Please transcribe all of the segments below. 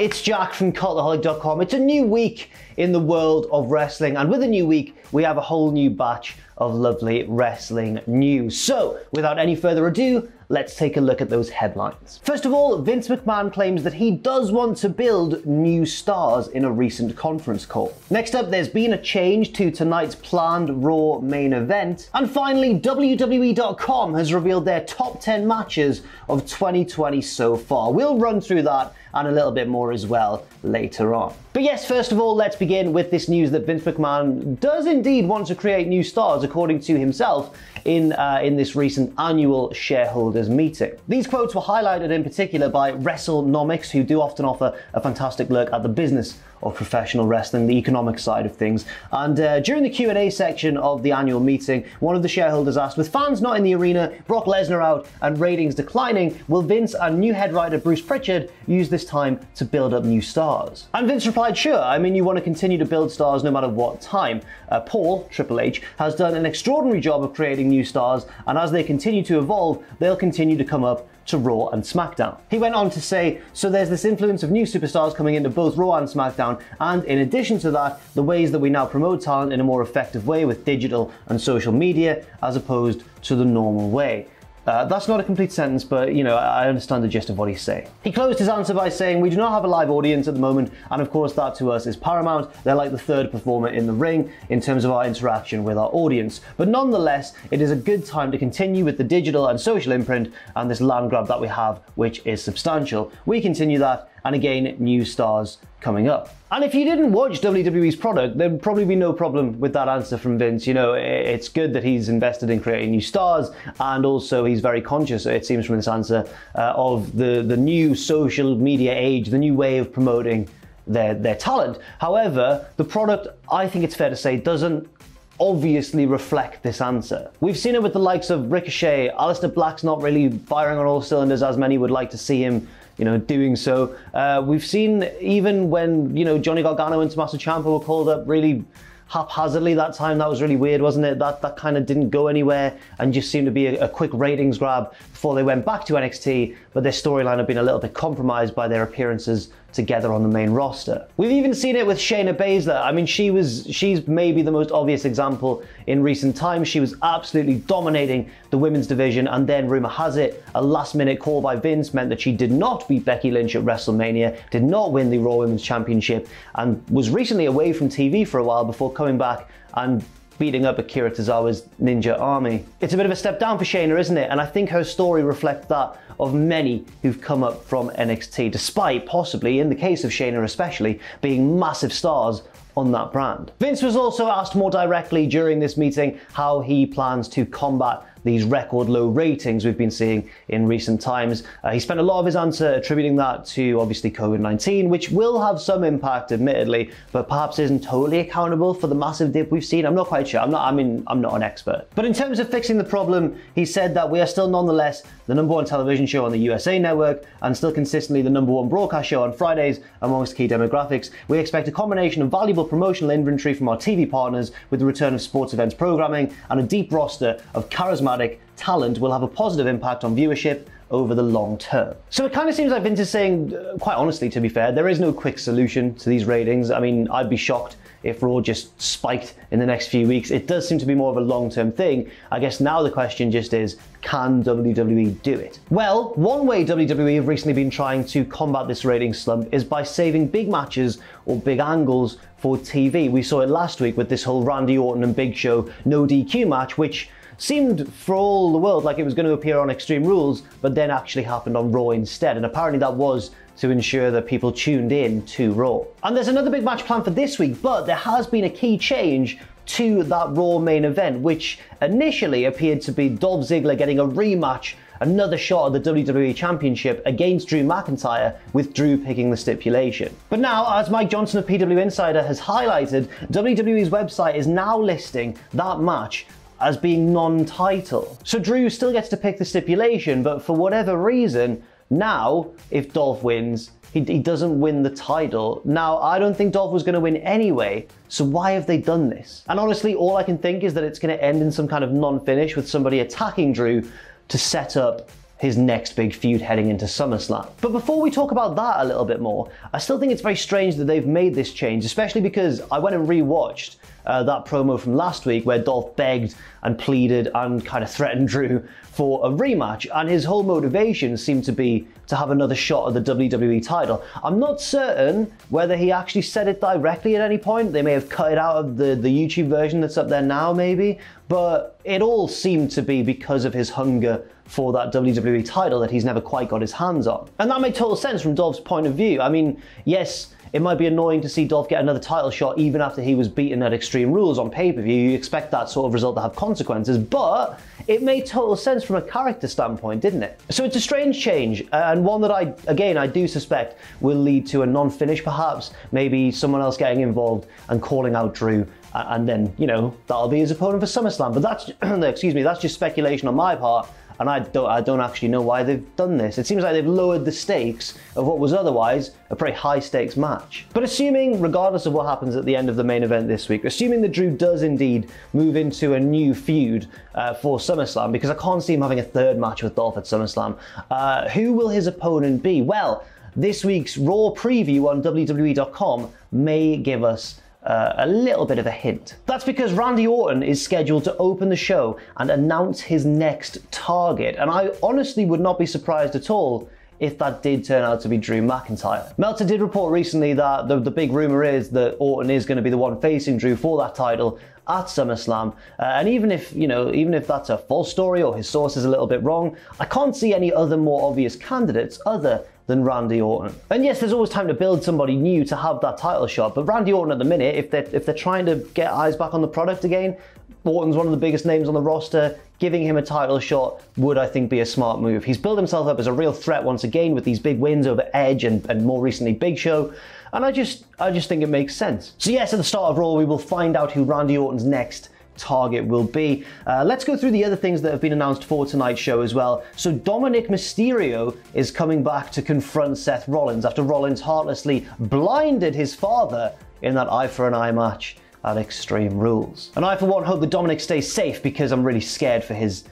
it's Jack from Cultaholic.com. It's a new week in the world of wrestling, and with a new week, we have a whole new batch of lovely wrestling news. So, without any further ado, let's take a look at those headlines. First of all, Vince McMahon claims that he does want to build new stars in a recent conference call. Next up, there's been a change to tonight's planned Raw main event. And finally, WWE.com has revealed their top 10 matches of 2020 so far. We'll run through that and a little bit more as well later on. But yes, first of all, let's begin with this news that Vince McMahon does indeed want to create new stars, according to himself, in this recent annual shareholders meeting. These quotes were highlighted in particular by WrestleNomics, who do often offer a fantastic look at the business of professional wrestling, the economic side of things. And during the Q&A section of the annual meeting, one of the shareholders asked, with fans not in the arena, Brock Lesnar out, and ratings declining, will Vince and new head writer Bruce Pritchard use this time to build up new stars? And Vince replied, sure, I mean, you want to continue to build stars no matter what time. Paul, Triple H, has done an extraordinary job of creating new stars, and as they continue to evolve, they'll continue to come up to Raw and SmackDown. He went on to say, so there's this influence of new superstars coming into both Raw and SmackDown, and in addition to that, the ways that we now promote talent in a more effective way with digital and social media, as opposed to the normal way. That's not a complete sentence, but you know, I understand the gist of what he's saying. He closed his answer by saying, we do not have a live audience at the moment, and of course that to us is paramount. They're like the third performer in the ring in terms of our interaction with our audience. But nonetheless, it is a good time to continue with the digital and social imprint and this land grab that we have, which is substantial. We continue that, and again, new stars coming up. And if you didn't watch WWE's product, there'd probably be no problem with that answer from Vince. You know, it's good that he's invested in creating new stars, and also he's very conscious, it seems from this answer, of the new social media age, the new way of promoting their talent. However, the product, I think it's fair to say, doesn't obviously reflect this answer. We've seen it with the likes of Ricochet. Aleister Black's not really firing on all cylinders as many would like to see him, you know, doing so. We've seen even when, you know, Johnny Gargano and Tommaso Ciampa were called up really haphazardly that time. That was really weird, wasn't it? That kind of didn't go anywhere and just seemed to be a quick ratings grab before they went back to NXT, but their storyline had been a little bit compromised by their appearances together on the main roster. We've even seen it with Shayna Baszler. I mean, she's maybe the most obvious example in recent times. She was absolutely dominating the women's division, and then rumor has it, a last-minute call by Vince meant that she did not beat Becky Lynch at WrestleMania, did not win the Raw Women's Championship, and was recently away from TV for a while before coming back and beating up Akira Tozawa's Ninja Army. It's a bit of a step down for Shayna, isn't it? And I think her story reflects that of many who've come up from NXT, despite possibly, in the case of Shayna especially, being massive stars on that brand. Vince was also asked more directly during this meeting how he plans to combat these record low ratings we've been seeing in recent times. He spent a lot of his answer attributing that to obviously COVID-19, which will have some impact admittedly, but perhaps isn't totally accountable for the massive dip we've seen. I'm not quite sure. I'm not an expert. But in terms of fixing the problem, he said that we are still nonetheless the #1 television show on the USA Network and still consistently the #1 broadcast show on Fridays amongst key demographics. We expect a combination of valuable promotional inventory from our TV partners with the return of sports events programming, and a deep roster of charismatic talent will have a positive impact on viewership over the long term. So it kind of seems like Vince is saying, quite honestly to be fair, there is no quick solution to these ratings. I mean, I'd be shocked if Raw just spiked in the next few weeks. It does seem to be more of a long-term thing. I guess now the question just is, can WWE do it? Well, one way WWE have recently been trying to combat this ratings slump is by saving big matches or big angles for TV. We saw it last week with this whole Randy Orton and Big Show no DQ match, which seemed for all the world like it was going to appear on Extreme Rules, but then actually happened on Raw instead. And apparently that was to ensure that people tuned in to Raw. And there's another big match planned for this week, but there has been a key change to that Raw main event, which initially appeared to be Dolph Ziggler getting a rematch, another shot at the WWE Championship against Drew McIntyre, with Drew picking the stipulation. But now, as Mike Johnson of PW Insider has highlighted, WWE's website is now listing that match as being non-title. So Drew still gets to pick the stipulation, but for whatever reason, now, if Dolph wins, he doesn't win the title. Now, I don't think Dolph was going to win anyway, so why have they done this? And honestly, all I can think is that it's going to end in some kind of non-finish with somebody attacking Drew to set up his next big feud heading into SummerSlam. But before we talk about that a little bit more, I still think it's very strange that they've made this change, especially because I went and rewatched that promo from last week where Dolph begged and pleaded and kind of threatened Drew for a rematch, and his whole motivation seemed to be to have another shot at the WWE title. I'm not certain whether he actually said it directly at any point. They may have cut it out of the YouTube version that's up there now maybe, but it all seemed to be because of his hunger for that WWE title that he's never quite got his hands on. And that made total sense from Dolph's point of view. I mean, yes, it might be annoying to see Dolph get another title shot even after he was beaten at Extreme Rules on pay-per-view. You expect that sort of result to have consequences, but it made total sense from a character standpoint, didn't it? So it's a strange change, and one that I do suspect will lead to a non-finish perhaps, maybe someone else getting involved and calling out Drew, and then, you know, that'll be his opponent for SummerSlam. But that's, excuse me, that's just speculation on my part, and I don't actually know why they've done this. It seems like they've lowered the stakes of what was otherwise a pretty high stakes match. But assuming, regardless of what happens at the end of the main event this week, assuming that Drew does indeed move into a new feud for SummerSlam, because I can't see him having a third match with Dolph at SummerSlam, who will his opponent be? Well, this week's Raw preview on WWE.com may give us a little bit of a hint. That's because Randy Orton is scheduled to open the show and announce his next target, and I honestly would not be surprised at all if that did turn out to be Drew McIntyre. Meltzer did report recently that the big rumor is that Orton is going to be the one facing Drew for that title at SummerSlam, and even if that's a false story or his source is a little bit wrong, I can't see any other more obvious candidates other than Randy Orton. And yes, there's always time to build somebody new to have that title shot, but Randy Orton at the minute, if they're trying to get eyes back on the product again, Orton's one of the biggest names on the roster. Giving him a title shot would, I think, be a smart move. He's built himself up as a real threat once again with these big wins over Edge and more recently Big Show, and I just think it makes sense. So yes, at the start of Raw, we will find out who Randy Orton's next target will be. Let's go through the other things that have been announced for tonight's show as well. So Dominic Mysterio is coming back to confront Seth Rollins after Rollins heartlessly blinded his father in that eye for an eye match at Extreme Rules. And I, for one, hope that Dominic stays safe because I'm really scared for his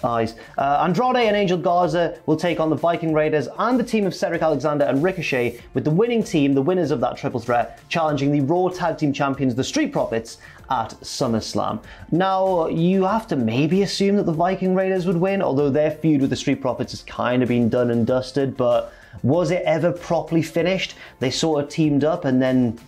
eyes. Andrade and Angel Garza will take on the Viking Raiders and the team of Cedric Alexander and Ricochet, with the winning team, the winners of that triple threat, challenging the Raw Tag Team Champions, the Street Profits, at SummerSlam. Now, you have to maybe assume that the Viking Raiders would win, although their feud with the Street Profits has kind of been done and dusted, but was it ever properly finished? They sort of teamed up and then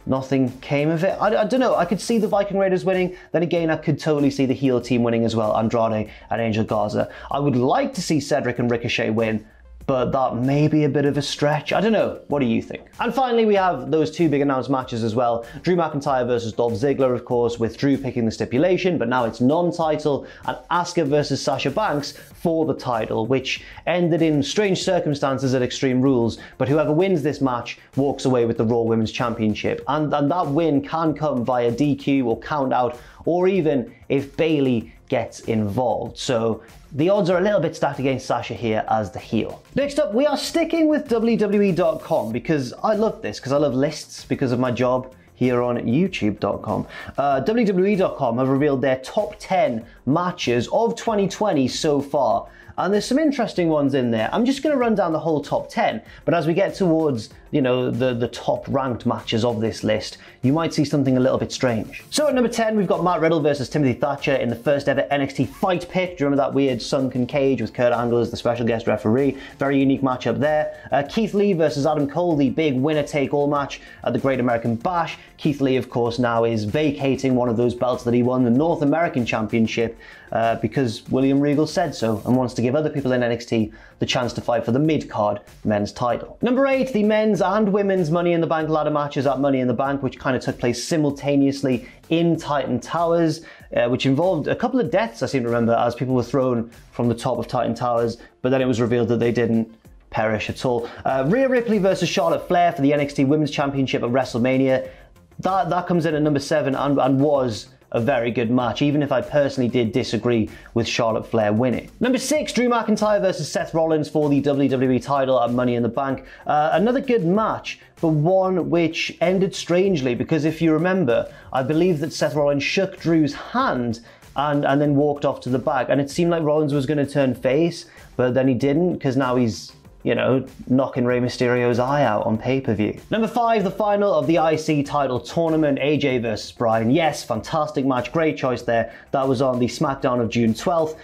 nothing came of it. I don't know. I could see the Viking Raiders winning. Then again, I could totally see the heel team winning as well, Andrade and Angel Garza. I would like to see Cedric and Ricochet win, but that may be a bit of a stretch. I don't know. What do you think? And finally, we have those two big announced matches as well. Drew McIntyre versus Dolph Ziggler, of course, with Drew picking the stipulation, but now it's non-title, and Asuka versus Sasha Banks for the title, which ended in strange circumstances at Extreme Rules, but whoever wins this match walks away with the Raw Women's Championship. And that win can come via DQ or count out, or even if Bayley gets involved. So the odds are a little bit stacked against Sasha here as the heel. Next up, we are sticking with WWE.com because I love this, because I love lists because of my job here on YouTube.com. WWE.com have revealed their top 10 matches of 2020 so far. And there's some interesting ones in there. I'm just going to run down the whole top 10, but as we get towards, the top ranked matches of this list, you might see something a little bit strange. So at number 10, we've got Matt Riddle versus Timothy Thatcher in the first ever NXT Fight Pit. Do you remember that weird sunken cage with Kurt Angle as the special guest referee? Very unique matchup there. Keith Lee versus Adam Cole, the big winner-take-all match at the Great American Bash. Keith Lee, of course, now is vacating one of those belts that he won, the North American Championship, because William Regal said so and wants to give other people in NXT the chance to fight for the mid-card men's title. Number 8, the men's and women's Money in the Bank ladder matches at Money in the Bank, which kind of took place simultaneously in Titan Towers, which involved a couple of deaths, I seem to remember, as people were thrown from the top of Titan Towers, but then it was revealed that they didn't perish at all. Rhea Ripley versus Charlotte Flair for the NXT Women's Championship at WrestleMania. That comes in at number 7 and was a very good match, even if I personally did disagree with Charlotte Flair winning. Number 6, Drew McIntyre versus Seth Rollins for the WWE title at Money in the Bank. Another good match, but one which ended strangely, because if you remember, I believe that Seth Rollins shook Drew's hand and then walked off to the back. And it seemed like Rollins was going to turn face, but then he didn't, because now he's, you know, knocking Rey Mysterio's eye out on pay-per-view. Number 5, the final of the IC title tournament, AJ versus Bryan. Yes, fantastic match, great choice there. That was on the SmackDown of June 12th.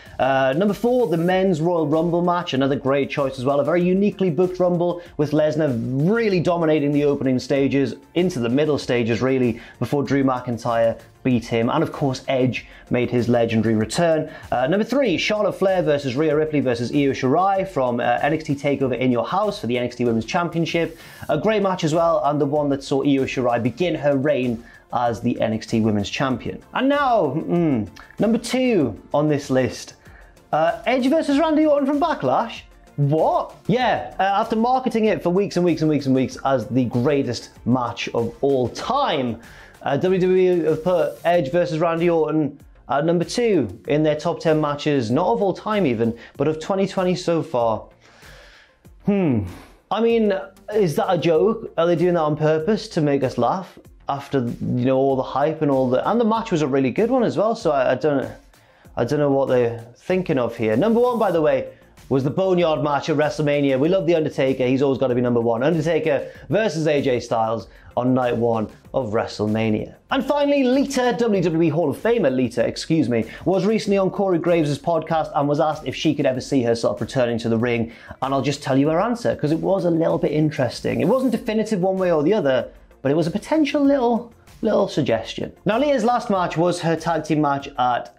Number 4, the men's Royal Rumble match, another great choice as well. A very uniquely booked Rumble with Lesnar really dominating the opening stages, into the middle stages really, before Drew McIntyre beat him, and of course Edge made his legendary return. Number 3, Charlotte Flair versus Rhea Ripley versus Io Shirai from NXT TakeOver in Your House for the NXT Women's Championship. A great match as well, and the one that saw Io Shirai begin her reign as the NXT Women's Champion. And now, number 2 on this list, Edge versus Randy Orton from Backlash. What? Yeah, after marketing it for weeks and weeks and weeks and weeks as the greatest match of all time, WWE have put Edge versus Randy Orton at number 2 in their top 10 matches, not of all time even, but of 2020 so far. I mean, is that a joke? Are they doing that on purpose to make us laugh after, you know, all the hype and all the... And the match was a really good one as well, so I don't know what they're thinking of here. Number 1, by the way, was the Boneyard match at WrestleMania. We love The Undertaker, he's always got to be number 1. Undertaker versus AJ Styles on night 1 of WrestleMania. And finally, Lita, WWE Hall of Famer Lita, excuse me, was recently on Corey Graves' podcast and was asked if she could ever see herself returning to the ring. And I'll just tell you her answer, because it was a little bit interesting. It wasn't definitive one way or the other, but it was a potential little suggestion. Now, Lita's last match was her tag team match at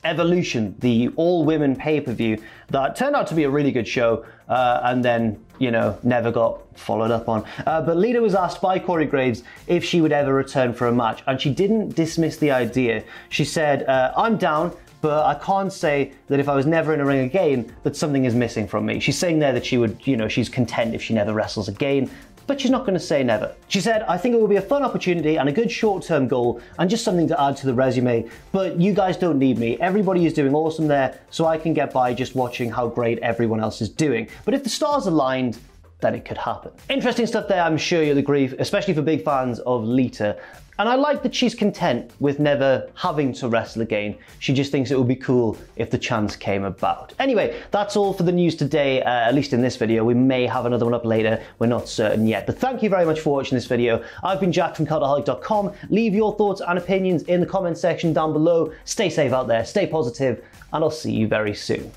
Evolution, the all-women pay-per-view that turned out to be a really good show, and then, you know, never got followed up on. But Lita was asked by Corey Graves if she would ever return for a match, and she didn't dismiss the idea. She said, I'm down, but I can't say that if I was never in a ring again, that something is missing from me. She's saying there that she would, you know, she's content if she never wrestles again, but she's not going to say never. She said, I think it will be a fun opportunity and a good short-term goal and just something to add to the resume, but you guys don't need me. Everybody is doing awesome there, so I can get by just watching how great everyone else is doing. But if the stars aligned, then it could happen. Interesting stuff there, I'm sure you'll agree, especially for big fans of Lita. And I like that she's content with never having to wrestle again. She just thinks it would be cool if the chance came about. Anyway, that's all for the news today, at least in this video. We may have another one up later, we're not certain yet. But thank you very much for watching this video. I've been Jack from Cultaholic.com. Leave your thoughts and opinions in the comment section down below. Stay safe out there, stay positive, and I'll see you very soon.